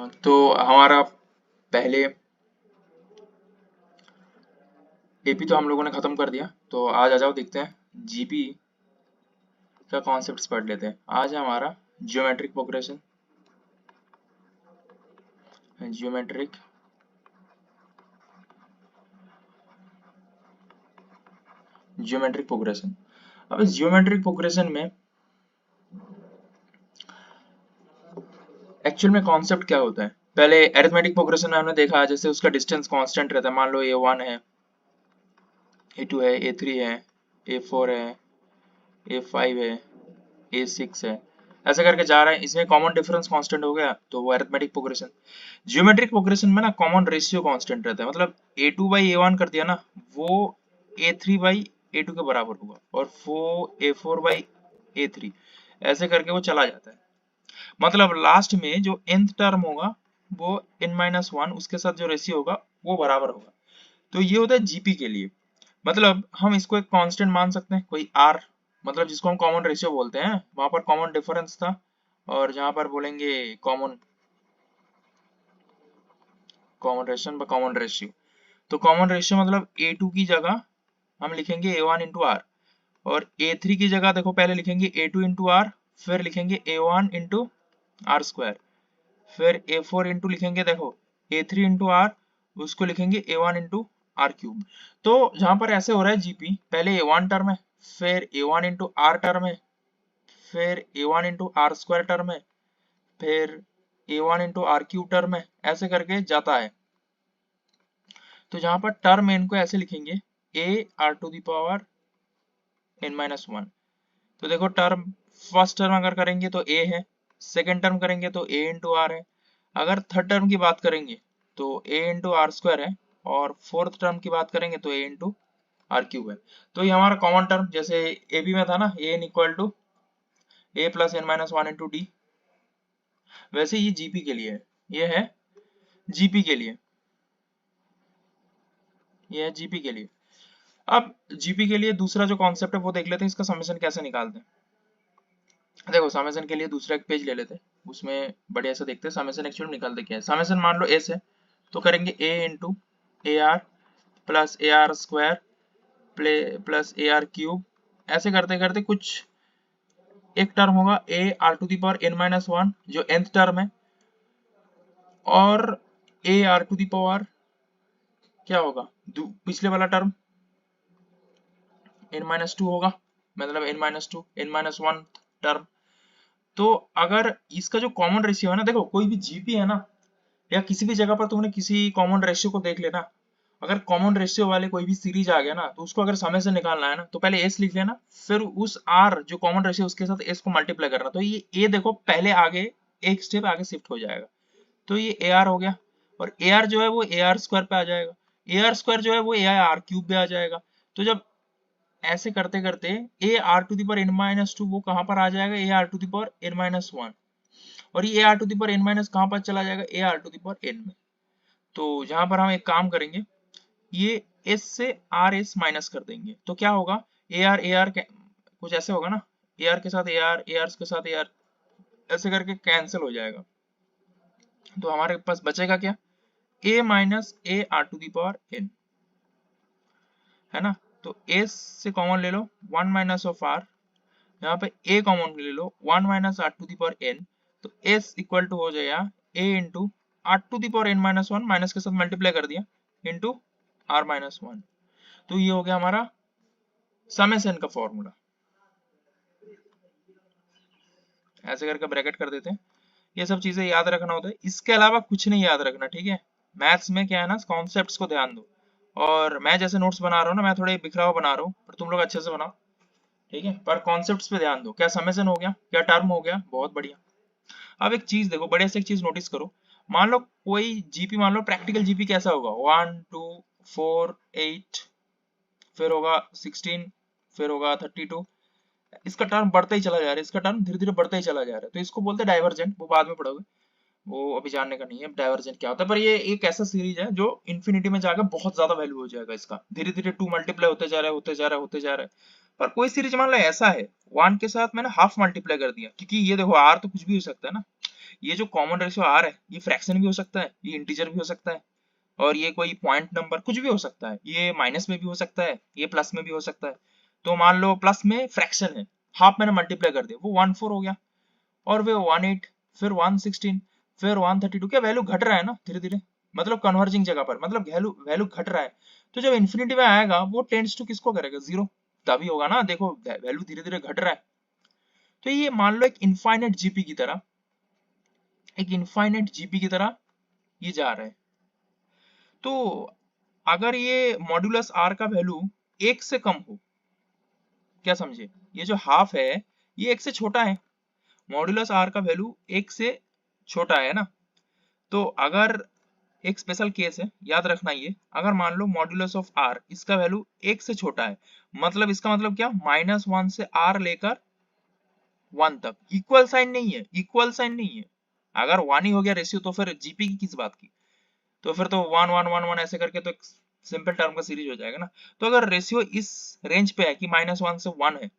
तो हमारा पहले एपी तो हम लोगों ने खत्म कर दिया, तो आज आ जाओ देखते हैं जीपी का कॉन्सेप्ट्स पढ़ लेते हैं। आज है हमारा geometric progression. Geometric geometric progression. अब इस जियोमेट्रिक प्रोग्रेशन में एक्चुअल में कॉन्सेप्ट क्या होता है। पहले अरिथमेटिक प्रोग्रेशन में हमने देखा जैसे उसका डिस्टेंस कांस्टेंट रहता है। मान लो a1 है, a2 है, a3 है, a4 है, a5 है, a6 है, ऐसे करके जा रहा है। इसमें कॉमन डिफरेंस कांस्टेंट हो गया, तो वो अरिथमेटिक प्रोग्रेशन। जियोमेट्रिक प्रोग्रेशन में ना कॉमन रेशियो कांस्टेंट रहता है, मतलब a2/a1 कर दिया ना, वो a3/a2 के बराबर होगा, और वो a4/a3 ऐसे करके वो चला जाता है। मतलब लास्ट में जो nth टर्म होगा वो n-1 उसके साथ जो रेशियो होगा वो बराबर होगा। तो ये होता है जीपी के लिए। मतलब हम इसको एक कांस्टेंट मान सकते हैं, कोई r, मतलब जिसको हम कॉमन रेशियो बोलते हैं। वहां पर कॉमन डिफरेंस था, और जहां पर बोलेंगे कॉमन कॉमन रेशियो, तो कॉमन रेशियो मतलब a2 की जगह हम लिखेंगे a1 इंटू आर, और a3 की जगह देखो पहले लिखेंगे a2 इंटू आर, फिर लिखेंगे a1 इंटू आर स्क्वायर, फिर a4 इंटू लिखेंगे देखो a3 इंटू आर, उसको लिखेंगे a1 इंटू आर क्यूब। तो जहां पर ऐसे हो रहा है जीपी, पहले a1 टर्म है, फिर a1 इंटू आर टर्म है, फिर a1 into are square term है, फिर a1 into are cube term है, ऐसे करके जाता है। तो जहां पर टर्म इनको ऐसे लिखेंगे a r to the power n-1। तो देखो टर्म फर्स्ट टर्म अगर करेंगे तो a है, सेकेंड टर्म करेंगे तो a इंटू आर है, अगर थर्ड टर्म की बात करेंगे तो a इंटू आर स्क्वायर है, और फोर्थ टर्म की बात करेंगे तो a इंटू आर क्यूब है। तो ये हमारा कॉमन टर्म, जैसे ए बी में था ना, a n equal to a plus n-1 into D, वैसे ये जीपी के लिए है। ये है जीपी के लिए, ये है जीपी के लिए। अब जीपी के लिए दूसरा जो कॉन्सेप्ट है वो देख लेते हैं, इसका समेशन कैसे निकालते हैं। देखो समेशन के लिए दूसरा एक पेज ले लेते हैं, उसमें बढ़िया से देखते हैं समेशन एक्चुअली निकालते क्या है। समेशन मान लो एस है, तो करेंगे a into A R plus A R square plus A R cube, ऐसे करते करते कुछ एक टर्म होगा a r to the power n-1 जो nth टर्म है, और a r to the power क्या होगा पिछले वाला टर्म n-2 होगा, मतलब n-2 n-1 टर्म। तो अगर इसका जो कॉमन रेशियो है ना, देखो कोई भी जीपी है ना, या किसी भी जगह पर तुमने किसी कॉमन रेशियो को देख लेना, अगर कॉमन रेशियो वाले कोई भी सीरीज आ गया ना, तो उसको अगर समय से निकालना है ना, तो पहले एस लिख लेना, फिर उस आर जो कॉमन रेशियो उसके साथ एस को मल्टीप्लाई करना, तो ये ए देखो पहले आगे एक स्टेप आगे शिफ्ट हो जाएगा, तो ये ए आर हो गया, और ए आर जो है वो ए आर स्क्वायर पे आ जाएगा, ए आर स्क्वायर जो है वो ए आर क्यूब पे आ जाएगा। तो जब ऐसे करते करते A R to the power n-2 वो कहां पर आ जाएगा, A R to the power n-1, और ये A R to the power n- कहां पर चला जाएगा, A R to the power n में। तो जहां पर हम एक काम करेंगे, ये s से आर एस माइनस कर देंगे, तो क्या होगा, ए आर कुछ ऐसे होगा ना, ए आर के साथ ए आर के साथ ए आर, ऐसे करके कैंसिल हो जाएगा। तो हमारे पास बचेगा क्या, a minus A R to the power n, है ना। तो s से कॉमन ले लो 1 माइनस ऑफ r, यहाँ पे a कॉमन ले लो 1 minus R to the power n, तो s इक्वल टू हो जाएगा a into R to the power n-1, minus के साथ मल्टीप्लाई कर दिया, इंटू r-1। तो ये हो गया हमारा समेशन का फॉर्मूला। ऐसे करके ब्रैकेट कर देते हैं। ये सब चीजें याद रखना होता है, इसके अलावा कुछ नहीं याद रखना, ठीक है। मैथ्स में क्या है ना, कॉन्सेप्ट्स को ध्यान दो, और मैं जैसे नोट्स बना रहा हूँ ना, मैं थोड़े बिखरा हुआ बना रहा हूँ, पर तुम लोग अच्छे से बनाओ, ठीक है। पर कॉन्सेप्ट्स पे ध्यान दो, क्या समेशन हो गया, क्या टर्म हो गया, बहुत बढ़िया। अब एक चीज देखो, बढ़िया से एक चीज नोटिस करो, मान लो कोई जीपी, मान लो प्रैक्टिकल जीपी कैसा होगा, 1 2 4 8, फिर होगा 16, फिर होगा 32, इसका टर्म बढ़ता ही चला जा रहा है, इसका टर्म धीरे धीरे बढ़ता ही चला जा रहा है, तो इसको बोलते हैं डाइवर्जेंट, वो बाद में पढ़ोगे, वो अभी जानने का नहीं है डाइवर्जेंट क्या होता है। पर ये एक ऐसा सीरीज है जो इन्फिनिटी में जाकर बहुत ज्यादा वैल्यू हो जाएगा इसका, धीरे धीरे 2 मल्टीप्लाई होते जा रहा है, होते जा रहा है, होते जा रहा है। पर कोई सीरीज मान लो ऐसा है 1 के साथ मैंने हाफ मल्टीप्लाई कर दिया, क्योंकि ये देखो आर तो कुछ भी हो सकता है ना, ये जो कॉमन रेशियो आर है ये फ्रैक्शन भी हो सकता है, ये इंटीजर भी हो सकता है, और ये कोई पॉइंट नंबर कुछ भी हो सकता है, ये माइनस में भी हो सकता है, ये प्लस में भी हो सकता है। तो मान लो प्लस में फ्रैक्शन है, हाफ मैंने मल्टीप्लाई कर दिया, वो 1/4 हो गया, और वे 1/8, फिर 1/16, फिर 1/32, क्या वैल्यू घट रहा है ना धीरे धीरे, मतलब कन्वर्जिंग जगह पर, मतलब वैल्यू वैल्यू घट रहा है। तो जब इन्फिनिटी में आएगा वो टेंड्स टू किसको करेगा, जीरो, तभी होगा ना, देखो वैल्यू धीरे धीरे घट रहा है। तो ये मान लो एक इनफाइनाइट जीपी की तरह, एक इनफाइनाइट जीपी की तरह ये जा रहा है। तो अगर ये मॉड्यूलस आर का वैल्यू 1 से कम हो, क्या समझे, ये जो हाफ है ये 1 से छोटा है, मॉड्यूलस आर का वैल्यू 1 से छोटा है ना। तो अगर एक स्पेशल केस है, याद रखना ये, अगर मान लो मॉड्यूलस ऑफ आर इसका वैल्यू 1 से छोटा है, मतलब इसका मतलब क्या, -1 से आर लेकर 1 तक, इक्वल साइन नहीं है, इक्वल साइन नहीं है। अगर 1 ही हो गया रेशियो तो फिर जीपी की किस बात की, तो फिर तो 1 1 1 1 ऐसे करके तो एक सिंपल टर्म का सीरीज हो जाएगा ना। तो अगर रेशियो इस रेंज पे है कि -1 से 1 है,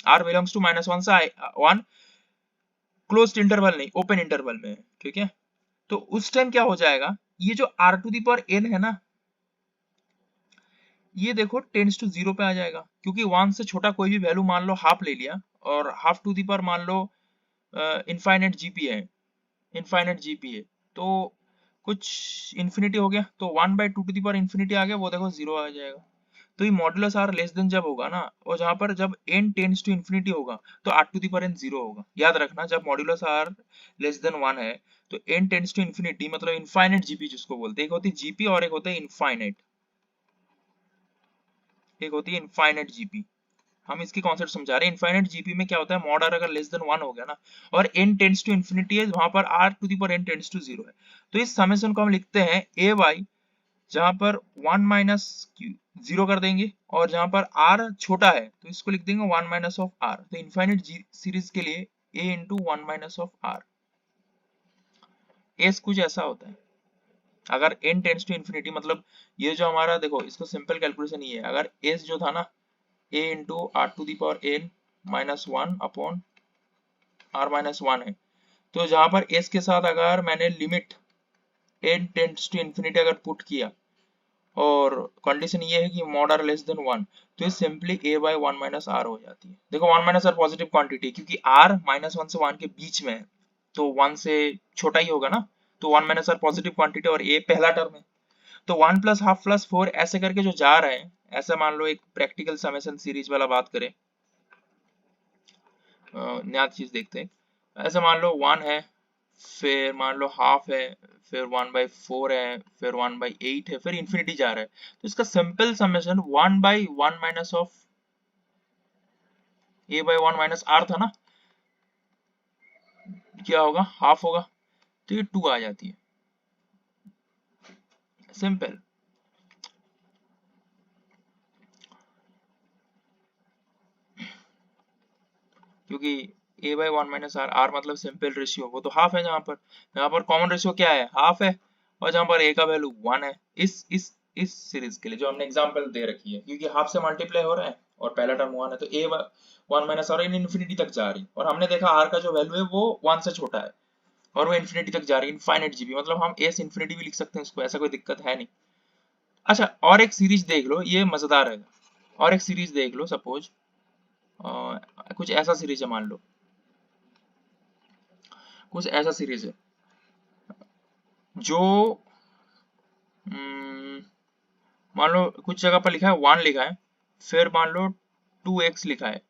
r बिलोंग्स टू -1 से 1, क्लोज्ड इंटरवल नहीं, ओपन इंटरवल में है, ठीक है। तो उस टाइम क्या हो जाएगा, ये जो r to the power n है ना, ये देखो टेंड्स टू 0 पे आ जाएगा, क्योंकि 1 से छोटा कोई भी वैल्यू मान लो हाफ ले लिया, और हाफ टू दी पर मान लो इनफाइनाइट जीपी है, इनफाइनाइट जीपी है, तो कुछ इन्फिनिटी हो गया, तो 1/2 टू दी पर इन्फिनिटी आ गया, वो देखो 0 आ जाएगा। तो ये मॉडुलस आर लेस देन जब होगा ना, और जहां पर जब n टेंड्स टू इन्फिनिटी होगा तो r टू दी पर n 0 होगा। याद रखना, जब मॉडुलस आर लेस देन 1 है तो n टेंड्स टू इन्फिनिटी, मतलब इनफाइनाइट जीपी जिसको बोलते हैं, एक होती है जीपी और एक होता है इनफाइनाइट, एक होती है इनफाइनाइट जीपी। हम इसकी कॉन्सेप्ट समझा रहे हैं। इनफाइनाइट जीपी में क्या होता है, मॉड आर अगर लेस देन 1 हो गया ना, और n टेंड्स टू इन्फिनिटी है, वहां पर r टू दी पर n टेंड्स टू 0 है, तो इस समेशन को हम लिखते हैं a बाई, जहां पर 1 माइनस 0 कर देंगे, और जहां पर r छोटा है तो इसको लिख देंगे 1 माइनस ऑफ r। तो इनफाइनाइट सीरीज के लिए a into 1 minus of r, s कुछ ऐसा होता है। अगर n टेंड्स टू इन्फिनिटी, मतलब ये जो हमारा, देखो इसको सिंपल कैलकुलेशन ये है, अगर s जो था ना a into r to the power n minus 1 upon r minus 1 है, तो जहां पर s के साथ अगर मैंने limit n tends to infinity अगर पुट किया, और कंडीशन ये है कि मॉड आर लेस देन 1, तो ये simply a by 1 minus R हो जाती है। देखो 1 माइनस आर पॉजिटिव क्वांटिटी, क्योंकि r -1 से 1 के बीच में है, तो 1 से छोटा ही होगा ना, तो 1 माइनस आर पॉजिटिव क्वांटिटी, और a पहला टर्म है, तो 1 प्लस हाफ प्लस 4 ऐसे करके जो जा रहे हैं, ऐसे मान लो एक प्रैक्टिकल समेशन सीरीज वाला बात करें, नया चीज देखते हैं। ऐसे मान लो 1 है, फिर मान लो हाफ है, फिर 1/4 है, फिर 1/8 है, फिर इन्फिनिटी जा रहा है, तो इसका simple summation 1/1 minus of a by 1 minus r था ना, क्या होगा, हाफ होगा, तो ये 2 आ जाती है, सिंपल। क्योंकि a बाई 1 माइनस r मतलब सिंपल रेशियो, वो तो हाफ है, जहां पर कॉमन रेशियो क्या है, हाफ है, और जहां पर a का वैल्यू 1 है, इस सीरीज के लिए जो हमने एग्जांपल दे रखी है, क्योंकि हाफ से मल्टीप्लाई हो रहा है और पहला टर्म 1 है, तो a 1 माइनस r इन्फिनिटी तक जा रही है, और हमने देखा r का जो वैल्यू है वो 1 से छोटा है, और वो इन्फिनिटी तक जा रही है, इनफाइनाइट जीबी, मतलब हम s इन्फिनिटी भी लिख सकते हैं इसको, ऐसा कोई दिक्कत है नहीं। अच्छा, और एक सीरीज देख लो, ये मजेदार है, और एक सीरीज देख लो, सपोज कुछ ऐसा सीरीज है, मान लो कुछ ऐसा सीरीज है जो मान लो कुछ जगह पर लिखा है 1 लिखा है, फिर मान लो 2x लिखा है,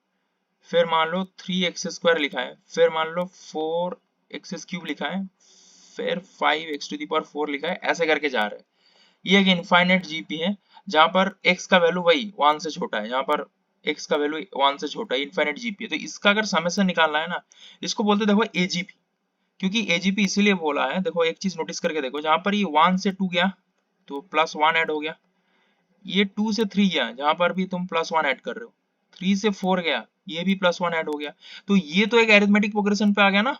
फिर मान लो 3x² लिखा है, फिर मान लो 4x³ लिखा है, फिर 5x टू दी पावर 4 लिखा है, ऐसे करके जा रहा है। ये एक इनफाइनाइट जीपी है, जहां पर x का वैल्यू वही 1 से छोटा है, जहां पर x का वैल्यू 1 से छोटा है, इनफाइनाइट जीपी है। तो इसका अगर समेशन निकालना है ना, इसको बोलते देखो एजीपी, क्योंकि एजीपी इसीलिए बोला है, देखो एक चीज नोटिस करके देखो, जहां पर ये 1 से 2 गया तो +1 ऐड हो गया, ये 2 से 3 गया, जहां पर भी तुम +1 ऐड कर रहे हो, 3 से 4 गया, ये भी +1 ऐड हो गया, तो ये तो एक अरिथमेटिक प्रोग्रेशन पे आ गया ना।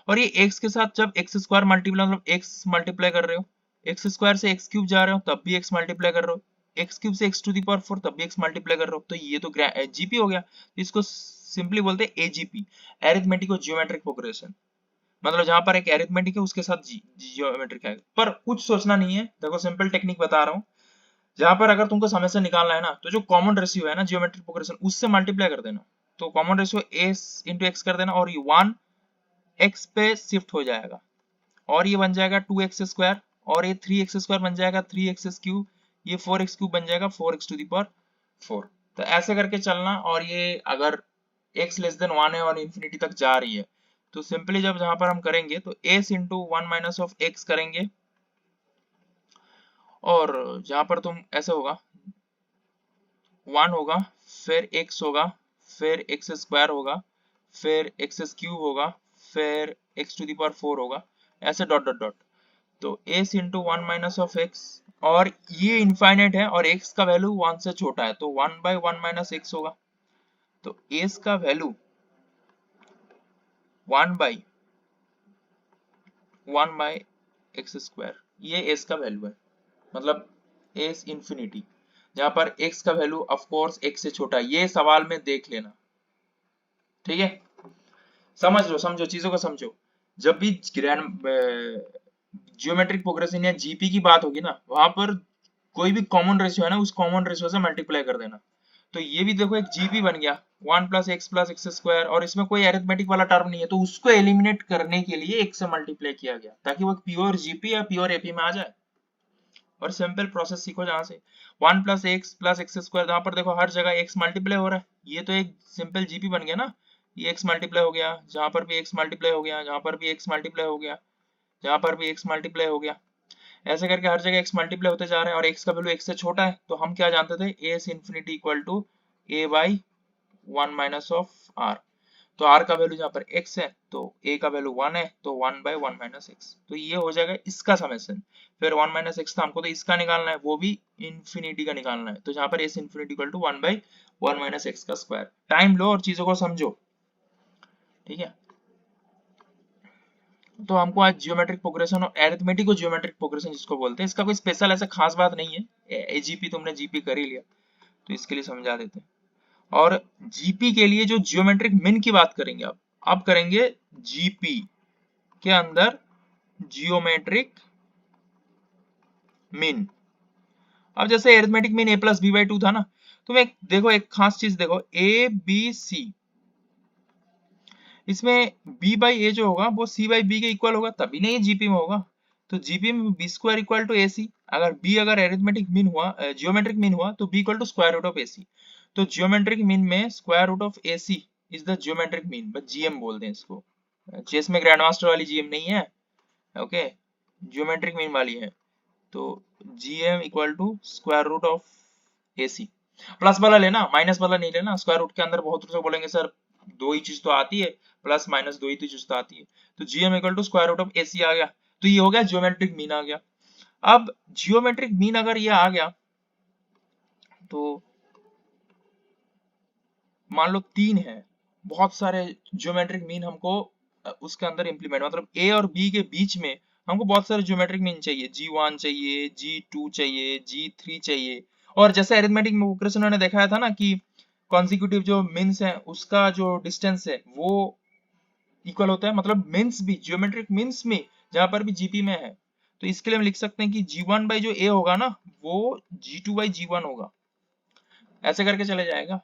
और ये x के साथ जब x स्क्वायर मल्टीप्लाई, मतलब x मल्टीप्लाई कर रहे हो, x स्क्वायर से x³ जा रहे हो तब भी x मल्टीप्लाई कर रहे हो, x³ से x टू दी पावर 4 तब भी x मल्टीप्लाई कर रहे हो, तो ये तो जीपी हो गया। इसको सिंपली बोलते हैं एजीपी, अरिथमेटिक और ज्योमेट्रिक प्रोग्रेशन। मतलब जहां पर एक एरिथमेटिक है उसके साथ जियोमेट्रिक है। पर कुछ सोचना नहीं है, देखो सिंपल टेक्निक बता रहा हूँ। जहां पर अगर तुमको समेशन निकालना है ना, तो जो कॉमन रेशियो है ना जियोमेट्रिक प्रोग्रेशन, उससे मल्टीप्लाई कर देना। तो common ratio a into x कर देना और ये 1 x पे शिफ्ट हो जाएगा और ये बन जाएगा 2x स्क्वायर और ये 3x स्क्वायर बन जाएगा 3x क्यूब, ये 4x क्यूब बन जाएगा 4x टू द पावर 4। तो ऐसे करके चलना। और ये अगर x लेस देन 1 है और इंफिनिटी तक जा रही है तो सिंपली जब जहां पर हम करेंगे तो s into 1 minus of x करेंगे और जहां पर तुम ऐसे होगा 1 होगा, फिर x होगा, फिर x स्क्वायर होगा, फिर x क्यूब होगा, फिर x टू द पावर 4 होगा, ऐसे डॉट डॉट डॉट। तो s into 1 minus of x और ये इनफाइनाइट है और x का वैल्यू 1 से छोटा है तो 1 बाई 1 माइनस x होगा। तो s का value 1 by 1 by x square, ये s का वैल्यू है, मतलब s इंफिनिटी, जहां पर x का वैल्यू ऑफ कोर्स x से छोटा है। ये सवाल में देख लेना, ठीक है। समझ लो, समझो चीजों को समझो। जब भी जियोमेट्रिक प्रोग्रेशन या जीपी की बात होगी ना, वहां पर कोई भी कॉमन रेशियो है ना, उस कॉमन रेशियो से मल्टीप्लाई कर देना। तो ये भी देखो एक जीपी बन गया 1 प्लस एक्स स्क्वायर और इसमें कोई अरिथमेटिक वाला टर्म नहीं है तो उसको एलिमिनेट करने के लिए एक से मल्टीप्लाई किया गया ताकि वो प्योर जीपी या प्योर एपी में आ जाए। और सिंपल प्रोसेस सीखो जहां से 1 प्लस एक्स स्क्वायर, जहां पर देखो हर जगह एक्स मल्टीप्लाई हो रहा है, ये तो एक सिंपल जीपी बन गया ना। ये एक्स मल्टीप्लाई हो गया, जहां पर भी एक्स मल्टीप्लाई हो गया, जहां पर भी एक्स मल्टीप्लाई हो गया, जहां पर भी एक्स मल्टीप्लाई हो गया, ऐसे करके हर जगह एक्स मल्टीप्लाई होते जा रहे हैं और एक्स का वैल्यू एक्स से छोटा है। तो हम क्या जानते थे, a infinity equal to a by 1 minus of r. तो r का वैल्यू जहां पर x है तो a का वैल्यू 1 है तो 1 बाई 1 माइनस एक्स, तो ये हो जाएगा इसका समेशन। फिर 1 माइनस एक्स था, हमको तो इसका निकालना है, वो भी इंफिनिटी का निकालना है। तो जहां पर s infinity equal to 1 by 1 minus X का स्क्वायर। टाइम लो और चीजों को समझो, ठीक है। तो हमको आज जियोमेट्रिक प्रोग्रेशन और एरिथमेटिक जियोमेट्रिक प्रोग्रेशन जिसको बोलते हैं, इसका कोई स्पेशल ऐसा खास बात नहीं है। एजीपी तुमने जीपी कर ही लिया तो इसके लिए समझा देते हैं। और जीपी के लिए जो जियोमेट्रिक मीन की बात करेंगे अब करेंगे जीपी के अंदर जियोमेट्रिक मीन। अब जैसे arithmetic mean a plus B by 2 था ना, तुम एक देखो, एक खास चीज देखो, ए बी सी, इसमें b बाई ए जो होगा वो c बाई बी के इक्वल होगा, तभी नहीं जीपी में होगा। तो जीपी में b square equal to a c, अगर b अगर एरिथमेटिक मीन हुआ, जियोमेट्रिक मीन हुआ तो b equal to square root of a c. तो जियोमेट्रिक मीन में square root of a c is the geometric mean, बस GM बोलते हैं इसको। चेस में ग्रैंड मास्टर वाली जीएम नहीं है, ओके, जियोमेट्रिक मीन वाली है। तो gm equal to square root of ac। Plus वाला लेना, माइनस वाला नहीं लेना। स्क्वायर रूट के अंदर बहुत लोग बोलेंगे सर दो ही चीज तो आती है, प्लस माइनस दो ही तो चीज तो आती है। तो gm equal to square root of ac आ गया, तो ये हो गया जियोमेट्रिक मीन आ गया। अब जियोमेट्रिक मीन अगर ये आ गया तो मान लो 3 है, बहुत सारे जियोमेट्रिक मीन हमको उसके अंदर इंप्लीमेंट, मतलब a और b के बीच में हमको बहुत सारे जियोमेट्रिक मीन चाहिए, g1 चाहिए, g2 चाहिए, g3 चाहिए। और जैसे अरिथमेटिक में प्रोग्रेशन ने दिखाया था ना कि कॉन्सिक्यूटिव जो मीन्स है उसका जो डिस्टेंस है वो इक्वल होता है, मतलब मीन्स भी जियोमेट्रिक मीन्स में जहां पर भी जीपी में है। तो इसके लिए हम लिख सकते हैं कि g1 बाई जो a होगा ना वो g2 बाई g1 होगा, ऐसे करके चले जाएगा।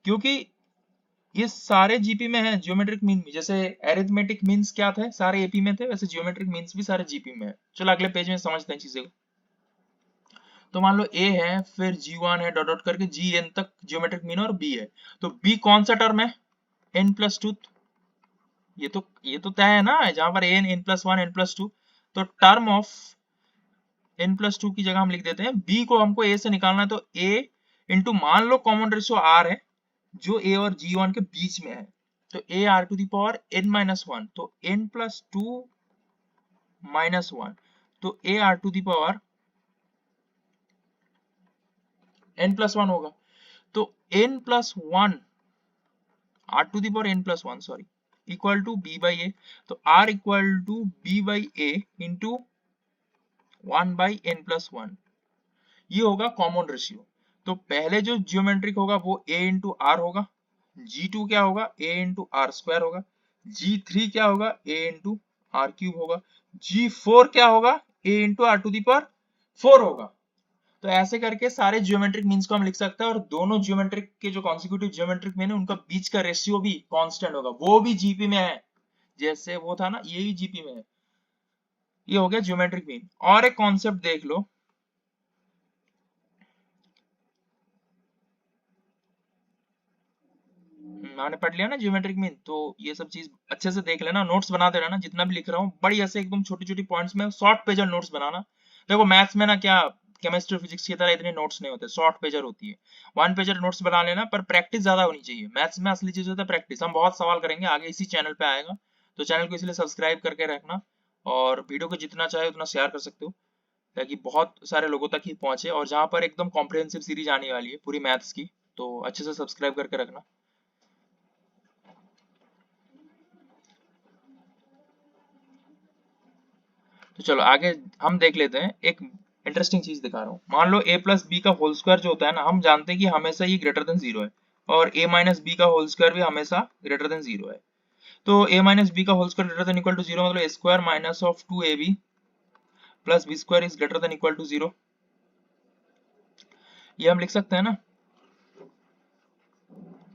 क्योंकि ये सारे जीपी में है जियोमेट्रिक मीन में, जैसे एरिथमेटिक मीन्स क्या थे सारे एपी में थे, वैसे जियोमेट्रिक मीन्स भी सारे जीपी में है। चलो अगले पेज में समझते हैं चीजें को। तो मान लो a है, फिर g1 है, डॉट डॉट करके gn तक जियोमेट्रिक मीन और b है। तो b कौन सा टर्म है, n प्लस 2, ये तो तय है ना, जहां पर n n plus 1 n plus 2। तो टर्म ऑफ n प्लस 2 की जगह हम लिख देते हैं b को हमको a से निकालना है, तो a इंटू मान लो कॉमन रेशियो r है जो a और g1 के बीच में है, तो a r to the power n minus 1, तो n प्लस 2 माइनस 1, तो a r to the power n plus 1 होगा। तो n plus 1 r to the power n plus 1 sorry equal to b by a। तो r equal to b by a into 1 by n plus 1, ये होगा common ratio. तो पहले जो geometric होगा वो a इंटू आर होगा, G2 क्या होगा a इंटू आर स्क्वायर होगा, G3 क्या होगा, a इंटू आर क्यूब होगा। G4 क्या होगा, a into R to the power 4 होगा। तो ऐसे करके सारे जियोमेट्रिक मीन्स को हम लिख सकते हैं, और दोनों जियोमेट्रिक के जो कॉन्सिक्यूटिव जियोमेट्रिक मीन है उनका बीच का रेशियो भी कांस्टेंट होगा, वो भी जीपी में है, जैसे वो था ना, ये भी जीपी में है। ये हो गया जियोमेट्रिक मीन। और एक कॉन्सेप्ट देख लो, मैंने पढ़ लिया ना जियोमेट्रिक मीन, तो ये सब चीज अच्छे से देख लेना, नोट्स बनाते रहना, जितना भी लिख रहा हूँ बड़ी ऐसे एकदम छोटी छोटी पॉइंट्स में शॉर्ट पेजर नोट्स बनाना। देखो मैथ्स में ना क्या केमिस्ट्री फिजिक्स की तरह इतने नोट्स नहीं होते, शॉर्ट पेजर होती है, वन पेजर नोट्स बना लेना, पर प्रैक्टिस ज्यादा होनी चाहिए। मैथ्स में असली चीज होता है प्रैक्टिस। हम बहुत सवाल करेंगे आगे इसी चैनल पे आएगा, तो चैनल को इसलिए सब्सक्राइब करके रखना, और वीडियो को जितना चाहे उतना शेयर कर सकते हो, ताकि बहुत सारे लोगों तक ही पहुंचे। और जहां पर एकदम कॉम्प्रिहेंसिव सीरीज आने वाली है पूरी मैथ्स की, तो अच्छे से सब्सक्राइब करके रखना। तो चलो आगे हम देख लेते हैं। एक इंटरेस्टिंग चीज दिखा रहा हूँ, मान लो a प्लस बी का होल स्क्वायर जो होता है ना, हम जानते हैं कि हमेशा ये ग्रेटर देन जीरो है, और a माइनस बी का होल स्क्वायर भी हमेशा ग्रेटर देन जीरो है। तो a माइनस बी का whole square greater than equal to zero, मतलब a square minus of 2ab plus B square is greater than equal to zero, ये हम लिख सकते हैं ना।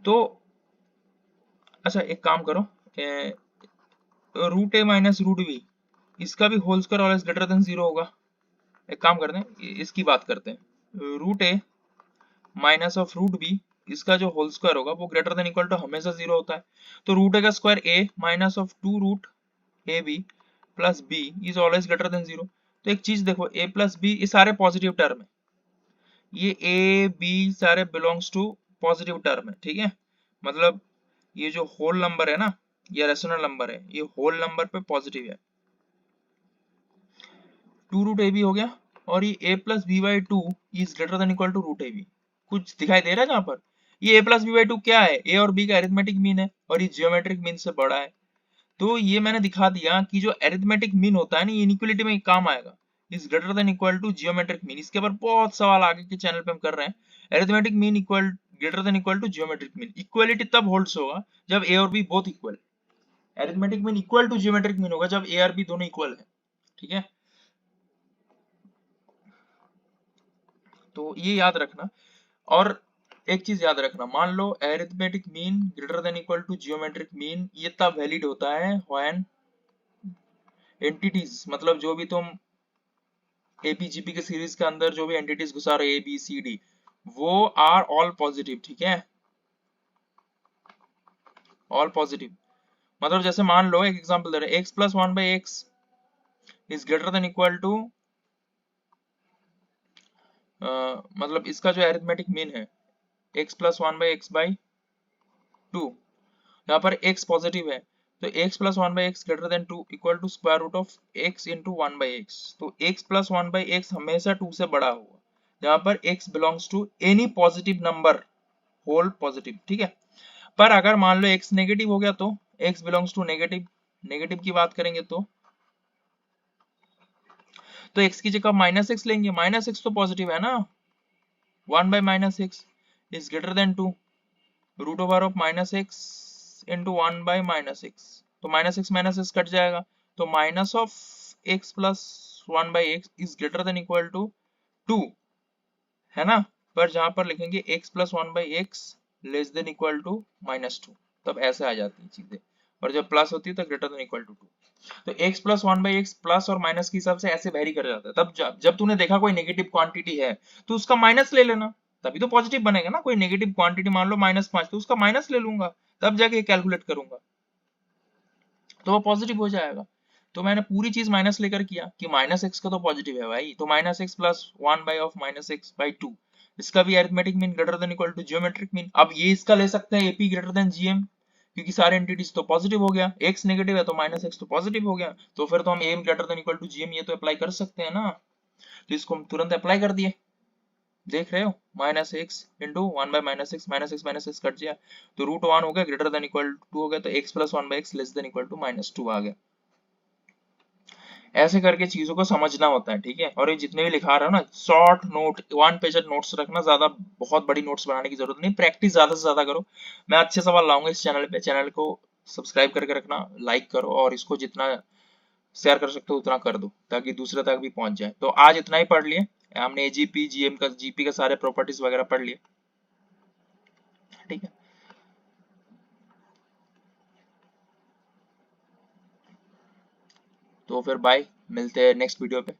तो अच्छा एक काम करो, root A minus root B, इसका भी whole square always greater than zero होगा। एक काम करते हैं, इसकी बात करते हैं, root A minus of root B, इसका जो होल स्क्वायर होगा वो ग्रेटर देन इक्वल टू हमेशा जीरो होता है। तो रूट ए का square A minus of two root A B plus B is always greater than zero. तो एक चीज देखो, ए प्लस बी ये सारे पॉजिटिव टर्म है, ये ए बी सारे बिलोंग्स टू पॉजिटिव टर्म है, ठीक है। मतलब ये जो होल नंबर है ना, ये रेशनल नंबर है, ये होल नंबर पे पॉजिटिव है। टू रूट ए बी हो गया, और ये a plus B by two is greater than equal to root A B. कुछ दिखाई दे रहा है जहां पर, ये a plus B by two क्या है, a और b का अरिथमेटिक मीन है, और ये जियोमेट्रिक मीन से बड़ा है। तो ये मैंने दिखा दिया कि जो अरिथमेटिक मीन होता है ना, ये इनइक्वालिटी में काम आएगा, is greater than equal to geometric mean. इसके ऊपर बहुत सवाल आगे के चैनल पे हम कर रहे हैं। Arithmetic mean equal greater than equal to geometric mean, equality तब होल्ड्स होगा जब a और b both equal. Arithmetic mean equal to geometric mean होगा जब a और b दोनों इक्वल है, ठीक है। तो ये याद रखना। और एक चीज याद रखना, मान लो arithmetic mean greater than equal to geometric mean, ये तब वैलिड होता है व्हेन एंटिटीज, मतलब जो भी तुम एपीजीपी के सीरीज के अंदर जो भी एंटिटीज घुसा रहे ए बी सी डी, वो आर ऑल पॉजिटिव, ठीक है, ऑल पॉजिटिव। मतलब जैसे मान लो एक एग्जांपल दे रहे, X plus one by X is greater than equal to, मतलब इसका जो अरिथमेटिक मीन है X plus one by X by two, यहाँ पर x पॉजिटिव है, तो x plus one by X greater than two equal to square root of x into one by X. तो x plus one by X हमेशा two से बड़ा होगा, जहाँ पर x belongs to any positive number, whole positive, ठीक है। पर अगर मान लो x नेगेटिव हो गया तो x belongs to negative, negative की बात करेंगे तो x की जगह माइनस एक्स लेंगे, माइनस एक्स तो पॉजिटिव है ना, one by minus X is greater than two root over of minus X into one by minus X. तो माइनस एक्स कट जाएगा, तो minus of X plus one by X is greater than equal to two, है ना। पर जहां पर लिखेंगे X plus one by x less than equal to minus two, तब ऐसे आ जाती है चीजें, और जब प्लस होती है तो greater than equal to two. तो x plus one by X plus और माइनस के हिसाब से ऐसे वेरी कर जाता है। तब जब तूने देखा कोई नेगेटिव क्वांटिटी है तो उसका माइनस ले लेना, तभी तो पॉजिटिव बनेगा ना। कोई नेगेटिव क्वांटिटी मान लो -5, तो उसका माइनस ले लूंगा, तब जाके कैलकुलेट करूंगा, तो वो पॉजिटिव हो जाएगा। तो मैंने पूरी चीज माइनस लेकर किया कि माइनस एक्स का तो पॉजिटिव है भाई, तो minus X plus one by of minus X by two, इसका भी arithmetic mean greater than equal to geometric mean. अब ये इसका ले सकते हैं एपी ग्रेटर देन जीएम, क्योंकि सारे एंटिटीज तो पॉजिटिव हो गया, एक्स नेगेटिव है तो माइनस एक्स तो पॉजिटिव हो गया, तो फिर तो हम M greater than equal to GM ये तो अप्लाई कर सकते हैं ना। तो इसको हम तुरंत अप्लाई कर दिए, देख रहे हो, minus X into one by minus X cut गया, तो रूट वन हो गया ग्रेटर देन इक्वल टू हो गया, तो x plus one by x less than equal to minus two आ गया। ऐसे करके चीजों को समझना होता है, ठीक है। और ये जितने भी लिखा रहा हूँ ना, short note, one pager notes रखना, ज्यादा बहुत बड़ी नोट्स बनाने की जरूरत नहीं, प्रैक्टिस ज्यादा से ज्यादा करो। मैं अच्छे सवाल लाऊंगा इस चैनल पे, चैनल को सब्सक्राइब करके रखना, लाइक करो और इसको जितना शेयर कर सकते हो उतना कर दो ताकि दूसरे तक भी पहुंच जाए। तो आज इतना ही पढ़ लिए हमने, एजीपी जीएम का जीपी का सारे प्रॉपर्टीज वगैरह पढ़ लिए, ठीक है। तो फिर बाय, मिलते हैं नेक्स्ट वीडियो पे।